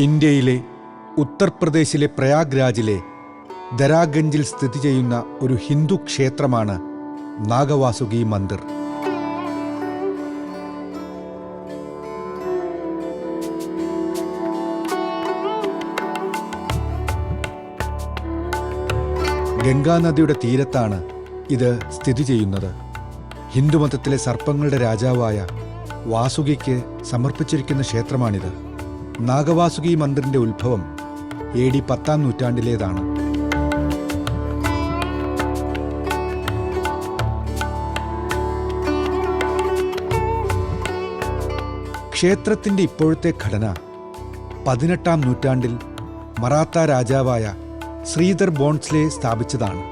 ഇന്ത്യയിലെ ഉത്തർപ്രദേശിലെ പ്രയാഗ്രാജിലെ ദരാഗഞ്ചിൽ സ്ഥിതി ചെയ്യുന്ന ഒരു ഹിന്ദു ക്ഷേത്രമാണ് നാഗവാസുകി മന്ദിർ. ഗംഗാനദിയുടെ തീരത്താണ് ഇത് സ്ഥിതി ചെയ്യുന്നത്. ഹിന്ദുമതത്തിലെ സർപ്പങ്ങളുടെ രാജാവായ വാസുകിക്ക് സമർപ്പിച്ചിരിക്കുന്ന ക്ഷേത്രമാണിത്. നാഗവാസുകി മന്ദിറിന്റെ ഉത്ഭവം AD 10-ാം നൂറ്റാണ്ടിലേതാണ്. ക്ഷേത്രത്തിന്റെ ഇപ്പോഴത്തെ ഘടന 18-ാം നൂറ്റാണ്ടിൽ മറാത്ത രാജാവായ ശ്രീധർ ഭോൺസ്ലെ സ്ഥാപിച്ചതാണ്.